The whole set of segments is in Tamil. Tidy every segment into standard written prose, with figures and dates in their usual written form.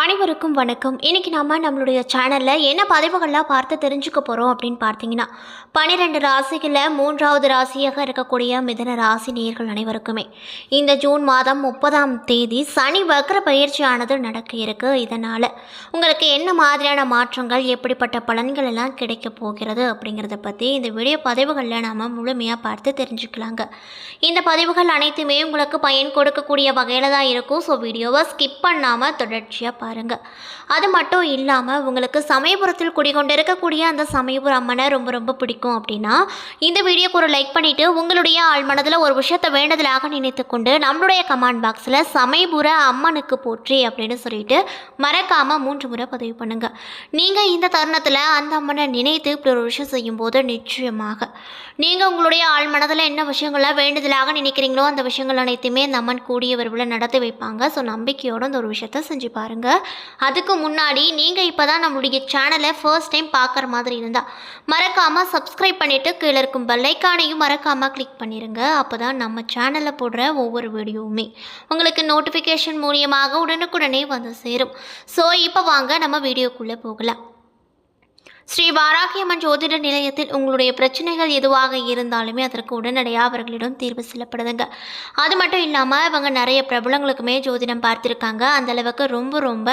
அனைவருக்கும் வணக்கம். இன்னைக்கு நம்மளுடைய சேனலில் என்ன பதிவுகள்லாம் பார்த்து தெரிஞ்சுக்க போகிறோம் அப்படின்னு பார்த்தீங்கன்னா, 12 ராசிகளில் 3வது ராசியாக இருக்கக்கூடிய மிதுன ராசி நேயர்கள் அனைவருக்குமே இந்த ஜூன் மாதம் 30ஆம் தேதி சனி வக்ர பயிற்சியானது நடக்க இருக்கு. இதனால் உங்களுக்கு என்ன மாதிரியான மாற்றங்கள், எப்படிப்பட்ட பலன்கள் எல்லாம் கிடைக்க போகிறது அப்படிங்கிறத பற்றி இந்த வீடியோ பதிவுகளில் நாம் முழுமையாக பார்த்து தெரிஞ்சுக்கலாங்க. இந்த பதிவுகள் அனைத்துமே உங்களுக்கு பயன் கொடுக்கக்கூடிய வகையில் தான் இருக்கும். ஸோ வீடியோவை ஸ்கிப் பண்ணாமல் தொடர்ச்சியாக பாருங்கள். அது மட்டும் இல்லாமல் உங்களுக்கு சமயபுரத்தில் குடிக்கொண்டு இருக்கக்கூடிய அந்த சமயபுர அம்மனை ரொம்ப ரொம்ப பிடிக்கும் அப்படின்னா இந்த வீடியோக்கு ஒரு லைக் பண்ணிவிட்டு உங்களுடைய ஆள் மனதில் ஒரு விஷயத்தை வேண்டுதலாக நினைத்து கொண்டு நம்மளுடைய கமெண்ட் பாக்ஸில் சமயபுர அம்மனுக்கு போற்றி அப்படின்னு சொல்லிட்டு மறக்காமல் 3 முறை பதிவு பண்ணுங்கள். நீங்கள் இந்த தருணத்தில் அந்த அம்மனை நினைத்து இப்படி ஒரு விஷயம் செய்யும்போது நிச்சயமாக நீங்கள் உங்களுடைய ஆள் மனதில் என்ன விஷயங்கள்லாம் வேண்டுதலாக நினைக்கிறீங்களோ அந்த விஷயங்கள் அனைத்துமே அந்த அம்மன் கூடிய விரைவில் நடத்தி வைப்பாங்க. ஸோ நம்பிக்கையோடு அந்த ஒரு விஷயத்தை செஞ்சு பாருங்கள். அதுக்கு முன்னாடி நீங்கள் இப்போ தான் நம்மளுடைய சேனலை ஃபர்ஸ்ட் டைம் பார்க்குற மாதிரி இருந்தால் மறக்காமல் சப்ஸ்கிரைப் பண்ணிவிட்டு கீழே இருக்கும் பெல்லைக்கானையும் மறக்காமல் கிளிக் பண்ணிடுங்க. அப்போ தான் நம்ம சேனலில் போடுற ஒவ்வொரு வீடியோவுமே உங்களுக்கு நோட்டிஃபிகேஷன் மூலியமாக உடனுக்குடனே வந்து சேரும். ஸோ இப்போ வாங்க நம்ம வீடியோக்குள்ளே போகலாம். ஸ்ரீ வாராகியம்மன் ஜோதிட நிலையத்தில் உங்களுடைய பிரச்சனைகள் எதுவாக இருந்தாலுமே அதற்கு உடனடியாக அவர்களிடம் தீர்வு சொல்லப்படுதுங்க. அது மட்டும் இல்லாமல் இவங்க நிறைய பிரபலங்களுக்குமே ஜோதிடம் பார்த்துருக்காங்க. அந்தளவுக்கு ரொம்ப ரொம்ப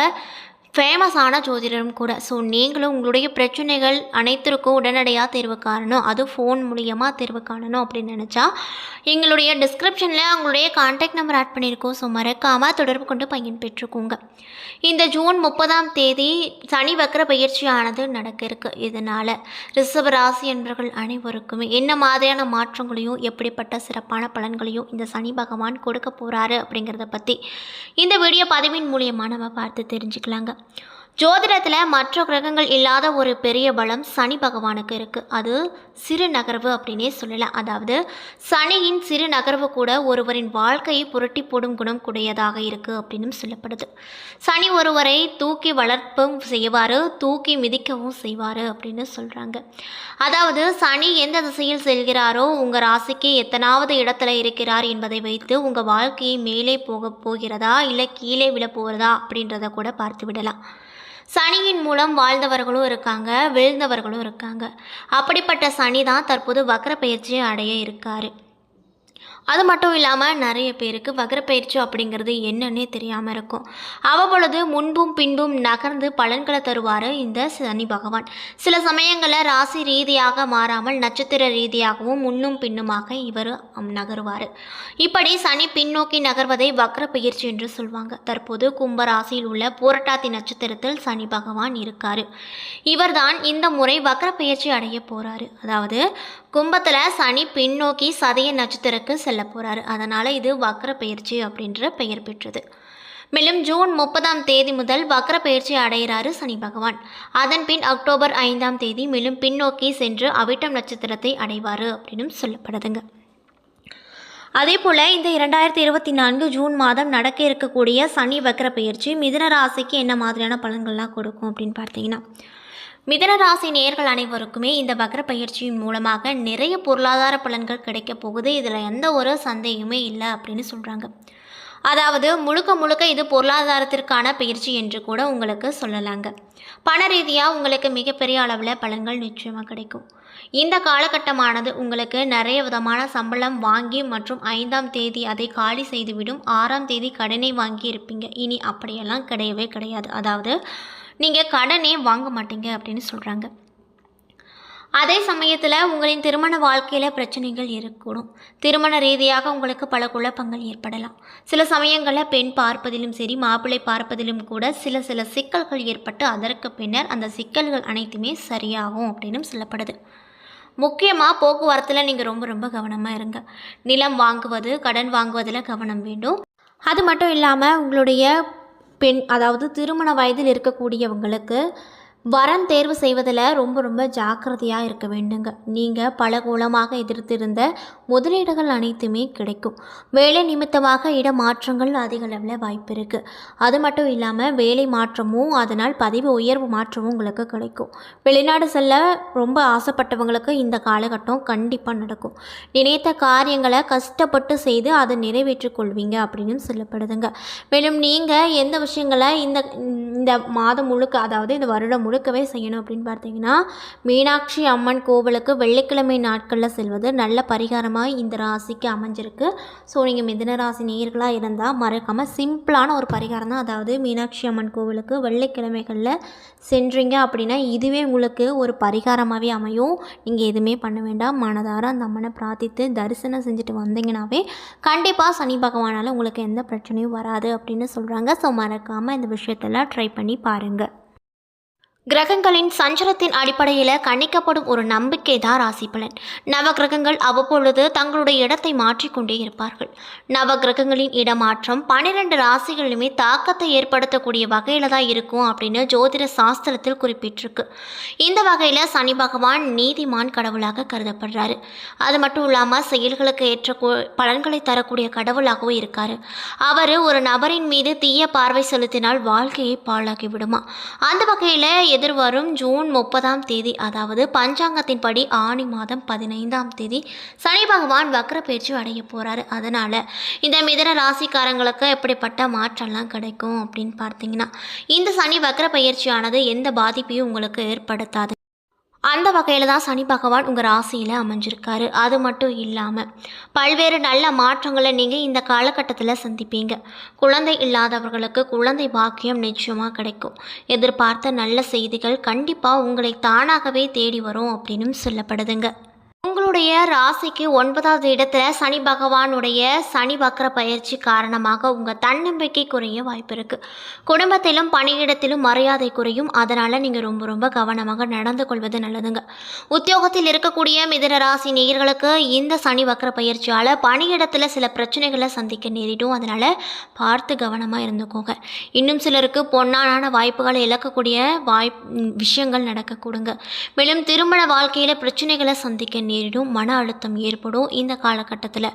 ஃபேமஸான ஜோதிடரும் கூட. ஸோ நீங்களும் உங்களுடைய பிரச்சனைகள் அனைத்திற்கும் உடனடியாக தீர்வு காணணும், அது ஃபோன் மூலியமாக தீர்வு காணணும் அப்படின்னு நினச்சா எங்களுடைய டிஸ்கிரிப்ஷனில் அவங்களுடைய கான்டாக்ட் நம்பர் ஆட் பண்ணியிருக்கோம். ஸோ மறக்காமல் தொடர்பு கொண்டு பயன் பெற்றுக்கோங்க. இந்த ஜூன் 30ஆம் தேதி சனி வக்ர பயிற்சியானது நடக்க இருக்கு. இதனால் ரிஷப ராசி என்பவர்கள் அனைவருக்குமே என்ன மாதிரியான மாற்றங்களையும் எப்படிப்பட்ட சிறப்பான பலன்களையும் இந்த சனி பகவான் கொடுக்க போகிறாரு அப்படிங்கிறத பற்றி இந்த வீடியோ பதிவின் மூலியமாக நம்ம பார்த்து தெரிஞ்சுக்கலாங்க. ஜோதிடத்தில் மற்ற கிரகங்கள் இல்லாத ஒரு பெரிய பலம் சனி பகவானுக்கு இருக்குது. அது சிறு நகர்வு அப்படின்னே சொல்லலாம். அதாவது சனியின் சிறு நகர்வு கூட ஒருவரின் வாழ்க்கையை புரட்டி போடும் குணம் கூடியதாக இருக்குது அப்படின்னு சொல்லப்படுது. சனி ஒருவரை தூக்கி வளர்ப்பும் செய்வார், தூக்கி மிதிக்கவும் செய்வார் அப்படின்னு சொல்கிறாங்க. அதாவது சனி எந்த திசையில் செல்கிறாரோ உங்கள் ராசிக்கு எத்தனாவது இடத்துல இருக்கிறார் என்பதை வைத்து உங்கள் வாழ்க்கையை மேலே போகிறதா இல்லை கீழே விழ போகிறதா அப்படின்றத கூட பார்த்து விடலாம். சனியின் மூலம் வாழ்ந்தவர்களும் இருக்காங்க, விழுந்தவர்களும் இருக்காங்க. அப்படிப்பட்ட சனி தான் தற்போது வக்ர பயிற்சியை அடைய இருக்கார். அது மட்டும் இல்லாமல் நிறைய பேருக்கு வக்ரப்பயிற்சி அப்படிங்கிறது என்னன்னே தெரியாமல் இருக்கும். அவ்வப்பொழுது முன்பும் பின்பும் நகர்ந்து பலன்களை தருவார் இந்த சனி பகவான். சில சமயங்களில் ராசி ரீதியாக மாறாமல் நட்சத்திர ரீதியாகவும் முன்னும் பின்னுமாக இவர் நகருவார். இப்படி சனி பின்னோக்கி நகர்வதை வக்ர பயிற்சி என்று சொல்வாங்க. தற்போது கும்ப ராசியில் உள்ள பூரட்டாதி நட்சத்திரத்தில் சனி பகவான் இருக்கார். இவர்தான் இந்த முறை வக்ர பயிற்சி அடைய போகிறாரு. அதாவது கும்பத்தில் சனி பின்னோக்கி சதய நட்சத்திரக்கு செல்ல போகிறாரு. அதனால் இது வக்ர பயிற்சி அப்படின்ற பெயர் பெற்றது. மேலும் ஜூன் 30ஆம் தேதி முதல் வக்ர பயிற்சி அடைகிறாரு சனி பகவான். அதன் பின் அக்டோபர் 5ஆம் தேதி மேலும் பின்னோக்கி சென்று அவிட்டம் நட்சத்திரத்தை அடைவார் அப்படின்னு சொல்லப்படுதுங்க. அதே போல் இந்த 2024 ஜூன் மாதம் நடக்க இருக்கக்கூடிய சனி வக்ர பயிற்சி மிதுன ராசிக்கு என்ன மாதிரியான பலன்கள்லாம் கொடுக்கும் அப்படின்னு பார்த்தீங்கன்னா, மிதுன ராசி நேயர்கள் அனைவருக்குமே இந்த வக்ர பயிற்சியின் மூலமாக நிறைய பொருளாதார பலன்கள் கிடைக்க போகுது. இதில் எந்த ஒரு சந்தேகமே இல்லை அப்படின்னு சொல்கிறாங்க. அதாவது முழுக்க இது பொருளாதாரத்திற்கான பயிற்சி என்று கூட உங்களுக்கு சொல்லலாங்க. பண ரீதியாக உங்களுக்கு மிகப்பெரிய அளவில் பலன்கள் நிச்சயமாக கிடைக்கும். இந்த காலகட்டமானது உங்களுக்கு நிறைய விதமான சம்பளம் வாங்கி மற்றும் 5ஆம் தேதி அதை காலி செய்துவிடும். 6ஆம் தேதி கடனை வாங்கி இருப்பீங்க. இனி அப்படியெல்லாம் கிடையவே கிடையாது. அதாவது நீங்கள் கடனே வாங்க மாட்டீங்க அப்படின்னு சொல்கிறாங்க. அதே சமயத்தில் உங்களின் திருமண வாழ்க்கையில் பிரச்சனைகள் இருக்கக்கூடும். திருமண ரீதியாக உங்களுக்கு பல குழப்பங்கள் ஏற்படலாம். சில சமயங்களில் பெண் பார்ப்பதிலும் சரி மாப்பிள்ளை பார்ப்பதிலும் கூட சில சிக்கல்கள் ஏற்பட்டு அதற்கு பின்னர் அந்த சிக்கல்கள் அனைத்துமே சரியாகும் அப்படின்னு சொல்லப்படுது. முக்கியமாக போக்குவரத்தில் நீங்கள் ரொம்ப கவனமாக இருங்க. நிலம் வாங்குவது, கடன் வாங்குவதில் கவனம் வேண்டும். அது மட்டும் இல்லாமல் உங்களுடைய அதாவது திருமண வயதில் இருக்கக்கூடியவங்களுக்கு வரன் தேர்வு செய்வதில் ரொம்ப ரொம்ப ஜாக்கிரதையாக இருக்க வேண்டுங்க. நீங்கள் பல கோலமாக எதிர்த்திருந்த முதலீடுகள் அனைத்துமே கிடைக்கும். வேலை நிமித்தமாக இடமாற்றங்கள் அதிக அளவில் வாய்ப்பு இருக்குது. அது மட்டும் இல்லாமல் வேலை மாற்றமும் அதனால் பதவி உயர்வு மாற்றமும் உங்களுக்கு கிடைக்கும். வெளிநாடு செல்ல ரொம்ப ஆசைப்பட்டவங்களுக்கு இந்த காலகட்டம் கண்டிப்பாக நடக்கும். நினைத்த காரியங்களை கஷ்டப்பட்டு செய்து அதை நிறைவேற்றிக் கொள்வீங்க அப்படின்னு சொல்லப்படுதுங்க. மேலும் நீங்கள் எந்த விஷயங்களை இந்த மாதம் முழுக்க, அதாவது இந்த வருடம் முழுக்கவே செய்யணும் அப்படின்னு பார்த்தீங்கன்னா, மீனாட்சி அம்மன் கோவிலுக்கு வெள்ளிக்கிழமை நாட்களில் செல்வது நல்ல பரிகாரமாக இந்த ராசிக்கு அமைஞ்சிருக்கு. ஸோ நீங்கள் மிதுன ராசி நேயர்களாக இருந்தால் மறக்காமல் சிம்பிளான ஒரு பரிகாரம் தான். அதாவது மீனாட்சி அம்மன் கோவிலுக்கு வெள்ளிக்கிழமைகளில் சென்றீங்க அப்படின்னா இதுவே உங்களுக்கு ஒரு பரிகாரமாகவே அமையும். நீங்கள் எதுவுமே பண்ண வேண்டாம். மனதார அந்த அம்மனை பிரார்த்தித்து தரிசனம் செஞ்சுட்டு வந்தீங்கன்னாவே கண்டிப்பாக சனி பகவானால் உங்களுக்கு எந்த பிரச்சனையும் வராது அப்படின்னு சொல்கிறாங்க. ஸோ மறக்காமல் இந்த விஷயத்தெல்லாம் ட்ரை பண்ணி பாருங்கள். கிரகங்களின் சஞ்சலத்தின் அடிப்படையில் கணிக்கப்படும் ஒரு நம்பிக்கை தான் ராசி பலன். நவ கிரகங்கள் அவ்வப்பொழுது தங்களுடைய இடத்தை மாற்றிக்கொண்டே இருப்பார்கள். நவ கிரகங்களின் இடமாற்றம் 12 ராசிகளிலுமே தாக்கத்தை ஏற்படுத்தக்கூடிய வகையில் தான் இருக்கும் அப்படின்னு ஜோதிட சாஸ்திரத்தில் குறிப்பிட்டிருக்கு. இந்த வகையில் சனி பகவான் நீதிமான் கடவுளாக கருதப்படுறாரு. அது மட்டும் இல்லாமல் செயல்களுக்கு ஏற்ற பலன்களை தரக்கூடிய கடவுளாகவும் இருக்கார். அவர் ஒரு நபரின் மீது தீய பார்வை செலுத்தினால் வாழ்க்கையை பாழாக்கி விடுமா. அந்த வகையில் எதிர்வரும் ஜூன் 30ஆம் தேதி, அதாவது பஞ்சாங்கத்தின்படி ஆனி மாதம் 15ஆம் தேதி சனி பகவான் வக்ர பயிற்சி அடைய போகிறாரு. அதனால் இந்த மிதுன ராசிக்காரங்களுக்கு எப்படிப்பட்ட மாற்றம்லாம் கிடைக்கும் அப்படின்னு பார்த்தீங்கன்னா, இந்த சனி வக்ர பயிற்சியானது எந்த பாதிப்பையும் உங்களுக்கு ஏற்படுத்தாது. அந்த வகையில் தான் சனி பகவான் உங்கள் ராசியில் அமைஞ்சிருக்காரு. அது மட்டும் இல்லாமல் பல்வேறு நல்ல மாற்றங்களை நீங்கள் இந்த காலகட்டத்தில் சந்திப்பீங்க. குழந்தை இல்லாதவர்களுக்கு குழந்தை பாக்கியம் நிச்சயமாக கிடைக்கும். எதிர்பார்த்த நல்ல செய்திகள் கண்டிப்பாக உங்களை தானாகவே தேடி வரும் அப்படின்னு சொல்லப்படுதுங்க. உங்களுடைய ராசிக்கு 9வது இடத்துல சனி பகவானுடைய சனி வக்ர பயிற்சி காரணமாக உங்கள் தன்னம்பிக்கை குறைய வாய்ப்பு இருக்குது. குடும்பத்திலும் பணியிடத்திலும் மரியாதை குறையும். அதனால் நீங்கள் ரொம்ப ரொம்ப கவனமாக நடந்து கொள்வது நல்லதுங்க. உத்தியோகத்தில் இருக்கக்கூடிய மிதுன ராசி நேயர்களுக்கு இந்த சனி வக்ர பயிற்சியால் பணியிடத்தில் சில பிரச்சனைகளை சந்திக்க நேரிடும். அதனால் பார்த்து கவனமாக இருந்துக்கோங்க. இன்னும் சிலருக்கு பொன்னான வாய்ப்புகளை இழக்கக்கூடிய விஷயங்கள் நடக்கக்கூடுங்க. மேலும் திருமண வாழ்க்கையில் பிரச்சனைகளை சந்திக்க நேரிடும். மன அழுத்தம் ஏற்படும். இந்த காலகட்டத்தில்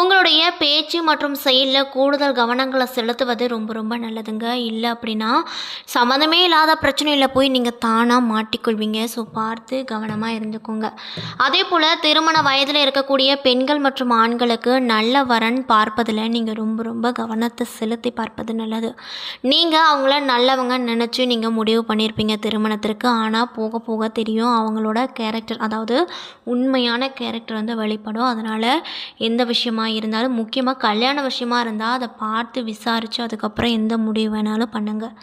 உங்களுடைய பேச்சு மற்றும் செயலில் கூடுதல் கவனங்களை செலுத்துவது ரொம்ப ரொம்ப நல்லதுங்க. இல்லை அப்படின்னா சம்மந்தமே இல்லாத பிரச்சனையில் போய் நீங்கள் தானாக மாட்டிக்கொள்வீங்க. ஸோ பார்த்து கவனமாக இருந்துக்கோங்க. அதே போல் திருமண வயதில் இருக்கக்கூடிய பெண்கள் மற்றும் ஆண்களுக்கு நல்ல வரன் பார்ப்பதில் நீங்கள் ரொம்ப ரொம்ப கவனத்தை செலுத்தி பார்ப்பது நல்லது. நீங்கள் அவங்கள நல்லவங்க நினச்சி நீங்கள் முடிவு பண்ணியிருப்பீங்க திருமணத்திற்கு. ஆனால் போக போக தெரியும் அவங்களோட கேரக்டர், அதாவது உண்மையான கேரக்டர் வந்து வெளிப்படும். அதனால் எந்த விஷயமா இருந்தாலும், முக்கியமாக கல்யாண விஷயமா இருந்தால் அதை பார்த்து விசாரித்து அதுக்கப்புறம் எந்த முடிவு வேணாலும் பண்ணுங்கள்.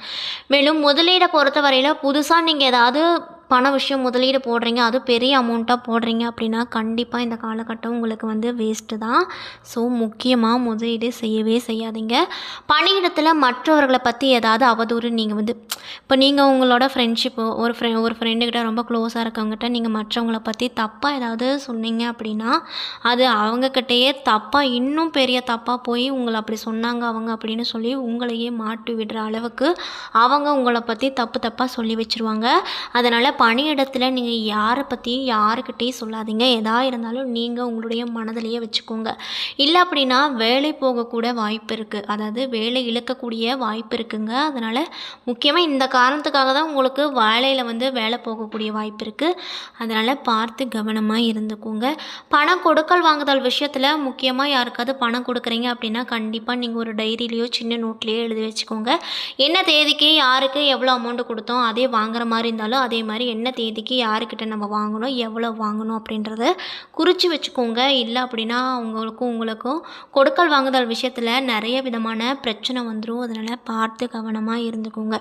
மேலும் முதலீடை பொறுத்தவரையில் புதுசாக நீங்கள் ஏதாவது பண விஷயம் முதலீடு போடுறீங்க, அது பெரிய அமௌண்ட்டாக போடுறீங்க அப்படின்னா கண்டிப்பாக இந்த காலகட்டம் உங்களுக்கு வந்து வேஸ்ட்டு தான். ஸோ முக்கியமாக முதலீடு செய்யவே செய்யாதீங்க. பணியிடத்தில் மற்றவர்களை பற்றி ஏதாவது அவதூறு நீங்கள் வந்து, இப்போ நீங்கள் உங்களோட ஃப்ரெண்ட்ஷிப்பு ஒரு ஃப்ரெண்டுக்கிட்ட ரொம்ப க்ளோஸாக இருக்கவங்ககிட்ட நீங்கள் மற்றவங்களை பற்றி தப்பாக ஏதாவது சொன்னீங்க அப்படின்னா அது அவங்கக்கிட்டேயே தப்பாக, இன்னும் பெரிய தப்பாக போய் உங்களை அப்படி சொன்னாங்க அவங்க அப்படின்னு சொல்லி உங்களையே மாட்டி விடுற அளவுக்கு அவங்க உங்களை பற்றி தப்பாக சொல்லி வச்சுருவாங்க. அதனால் பணியிடத்தில் நீங்கள் யாரை பற்றியும் யாருக்கிட்டையும் சொல்லாதீங்க. எதாக இருந்தாலும் நீங்கள் உங்களுடைய மனதிலேயே வச்சுக்கோங்க. இல்லை அப்படின்னா வேலை போகக்கூட வாய்ப்பு இருக்குது, அதாவது வேலை இழக்கக்கூடிய வாய்ப்பு இருக்குங்க. அதனால் முக்கியமாக இந்த காரணத்துக்காக தான் உங்களுக்கு வேலையில் வந்து வேலை போகக்கூடிய வாய்ப்பு இருக்குது. அதனால் பார்த்து கவனமாக இருந்துக்கோங்க. பணம் கொடுக்கல் வாங்குதல் விஷயத்தில் முக்கியமாக யாருக்காவது பணம் கொடுக்குறீங்க அப்படின்னா கண்டிப்பாக நீங்கள் ஒரு டைரியிலையோ சின்ன நோட்லேயோ எழுதி வச்சுக்கோங்க. என்ன தேதிக்கு யாருக்கு எவ்வளோ அமௌண்ட்டு கொடுத்தோம், அதே வாங்குற மாதிரி இருந்தாலும் அதே மாதிரி என்ன தேதிக்கு யாருக்கிட்ட நம்ம வாங்கணும், எவ்வளோ வாங்கணும் அப்படின்றத குறித்து வச்சுக்கோங்க. இல்லை அப்படின்னா உங்களுக்கும் கொடுக்கல் வாங்குதல் விஷயத்தில் நிறைய விதமான பிரச்சனை வந்துடும். அதனால் பார்த்து கவனமாக இருந்துக்கோங்க.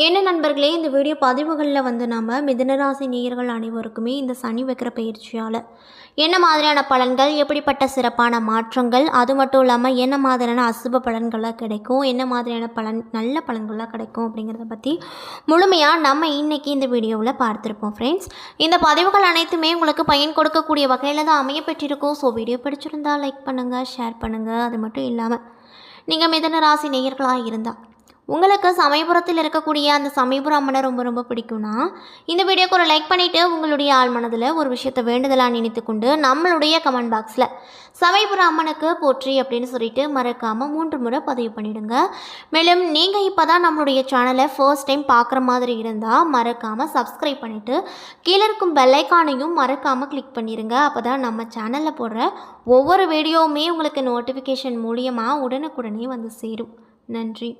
என்ன நண்பர்களே, இந்த வீடியோ பதிவுகளில் வந்து நம்ம மிதுனராசி நேயர்கள் அனைவருக்குமே இந்த சனி வக்ர பயிற்சியால் என்ன மாதிரியான பலன்கள், எப்படிப்பட்ட சிறப்பான மாற்றங்கள், அது மட்டும் இல்லாமல் என்ன மாதிரியான அசுப பலன்களாக கிடைக்கும், என்ன மாதிரியான நல்ல பலன்களாக கிடைக்கும் அப்படிங்கிறத பற்றி முழுமையாக நம்ம இன்றைக்கி இந்த வீடியோவில் பார்த்துருப்போம். ஃப்ரெண்ட்ஸ், இந்த பதிவுகள் அனைத்துமே உங்களுக்கு பயன் கொடுக்கக்கூடிய வகையில் தான் அமையப்பெற்றிருக்கும். ஸோ வீடியோ பிடிச்சிருந்தால் லைக் பண்ணுங்கள், ஷேர் பண்ணுங்கள். அது மட்டும் இல்லாமல் நீங்கள் மிதுன ராசி நேயர்களாக இருந்தால் உங்களுக்கு சமயபுரத்தில் இருக்கக்கூடிய அந்த சமயபுரம் அம்மனை ரொம்ப ரொம்ப பிடிக்கும்னா இந்த வீடியோக்கு ஒரு லைக் பண்ணிவிட்டு உங்களுடைய ஆள் மனதில் ஒரு விஷயத்தை வேண்டுதலாக நினைத்து கொண்டு நம்மளுடைய கமெண்ட் பாக்ஸில் சமயபுரம் அம்மனுக்கு போற்றி அப்படின்னு சொல்லிட்டு மறக்காமல் 3 முறை பதிவு பண்ணிவிடுங்க. மேலும் நீங்கள் இப்போ தான் நம்மளுடைய சேனலை ஃபர்ஸ்ட் டைம் பார்க்குற மாதிரி இருந்தால் மறக்காமல் சப்ஸ்கிரைப் பண்ணிவிட்டு கீழே இருக்கும் பெல்லைக்கானையும் மறக்காமல் கிளிக் பண்ணிடுங்க. அப்போ தான் நம்ம சேனலில் போடுற ஒவ்வொரு வீடியோவுமே உங்களுக்கு நோட்டிஃபிகேஷன் மூலியமாக உடனுக்குடனே வந்து சேரும். நன்றி.